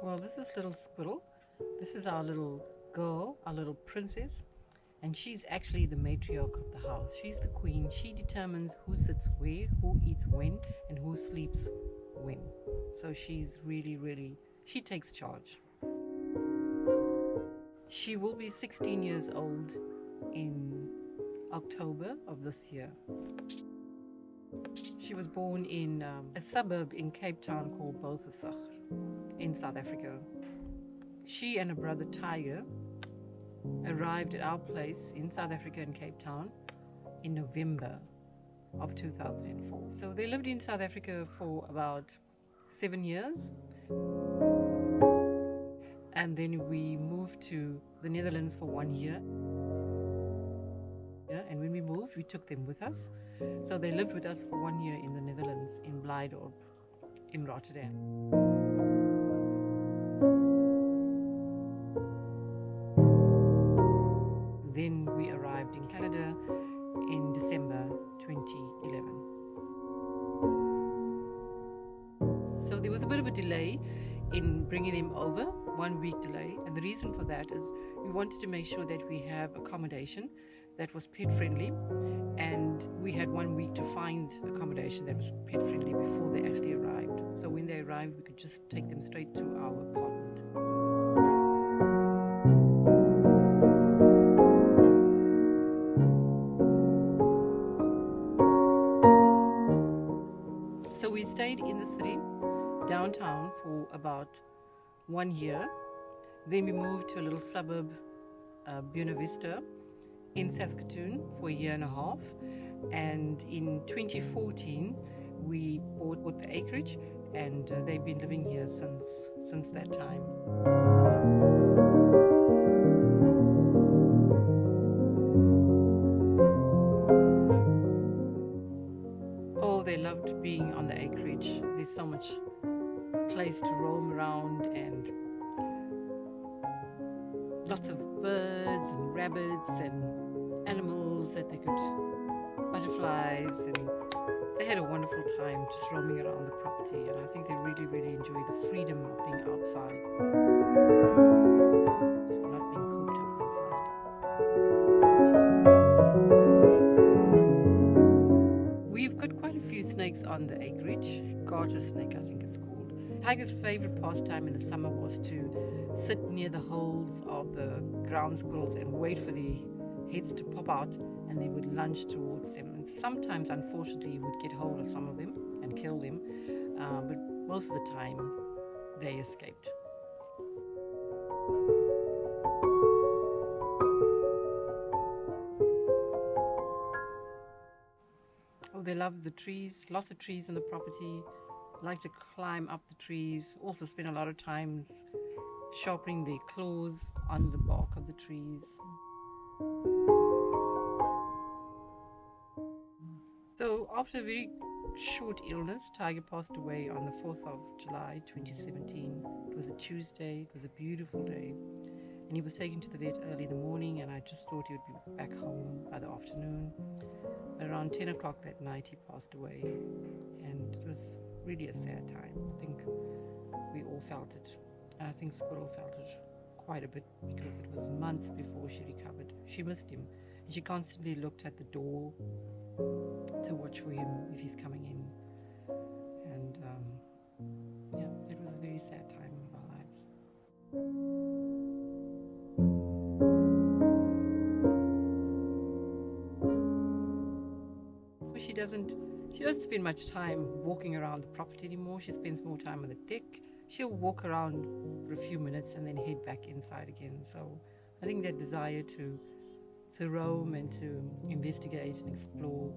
Well, this is little Squirrel. This is our little girl, our little princess, and she's actually the matriarch of the house. She's the queen. She determines who sits where, who eats when, and who sleeps when. So she's really, she takes charge. She will be 16 years old in October of this year. She was born in a suburb in Cape Town called Bosasach in South Africa. She and her brother Tiger arrived at our place in South Africa in Cape Town in November of 2004. So they lived in South Africa for about 7 years. And then we moved to the Netherlands for 1 year. And when we moved, we took them with us. So they lived with us for 1 year in the Netherlands, in Blijdorp, in Rotterdam. Then we arrived in Canada in December 2011. So there was a bit of a delay in bringing them over, 1 week delay, and the reason for that is we wanted to make sure that we have accommodation that was pet friendly, and we had 1 week to find accommodation that was pet friendly before they actually arrived. So when they arrived, we could just take them straight to our apartment. So we stayed in the city, downtown, for about 1 year. Then we moved to a little suburb, Buena Vista, in Saskatoon for 1.5 years. And in 2014, we bought the acreage, and they've been living here since that time. Oh, they loved being on the acreage. There's so much place to roam around, and lots of birds and rabbits and animals that they could, butterflies, and they had a wonderful time just roaming around the property, and I think they really enjoy the freedom of being outside, not being cooped up inside. We've got quite a few snakes on the acreage. Garter snake, I think it's called. Tiger's favorite pastime in the summer was to sit near the holes of the ground squirrels and wait for the heads to pop out, and they would lunge towards them. And sometimes, unfortunately, he would get hold of some of them and kill them, but most of the time they escaped. Oh, they love the trees, lots of trees on the property, like to climb up the trees, also spend a lot of time sharpening their claws on the bark of the trees. So after a very short illness, Tiger passed away on the 4th of July 2017. It was a Tuesday, it was a beautiful day, and he was taken to the vet early in the morning, and I just thought he would be back home by the afternoon. But around 10 o'clock that night he passed away, and it was really a sad time. I think we all felt it, and I think Squirrel felt it quite a bit, because it was months before she recovered. She missed him, and she constantly looked at the door to watch for him if he's coming in, and it was a very sad time of our lives. She doesn't spend much time walking around the property anymore. She spends more time on the deck. She'll walk around for a few minutes and then head back inside again. So I think that desire to roam and to investigate and explore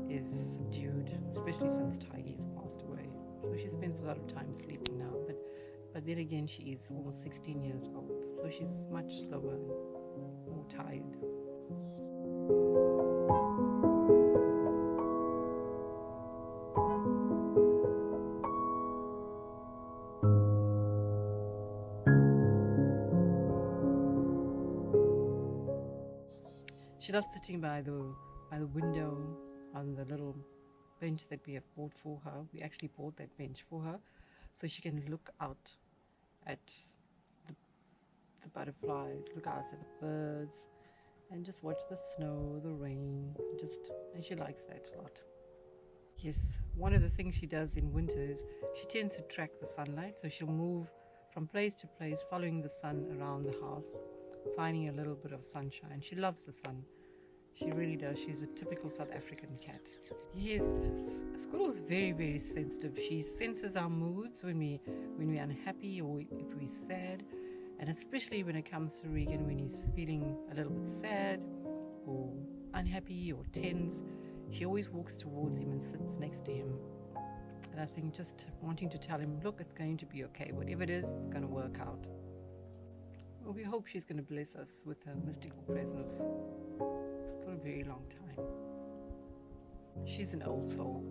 is subdued, especially since Tiger has passed away. So she spends a lot of time sleeping now, but then again she is almost 16 years old, so she's much slower and more tired. She loves sitting by the window on the little bench that we have bought for her. We actually bought that bench for her so she can look out at the butterflies, look out at the birds, and just watch the snow, the rain, and she likes that a lot. Yes, one of the things she does in winter is she tends to track the sunlight, so she'll move from place to place, following the sun around the house, finding a little bit of sunshine. She loves the sun. She really does. She's a typical South African cat. Yes, Squirrel is very, very sensitive. She senses our moods when we're unhappy or if we're sad, and especially when it comes to Regan when he's feeling a little bit sad or unhappy or tense. She always walks towards him and sits next to him. And I think just wanting to tell him, look, it's going to be okay. Whatever it is, it's going to work out. Well, we hope she's going to bless us with her mystical presence for a very long time. She's an old soul.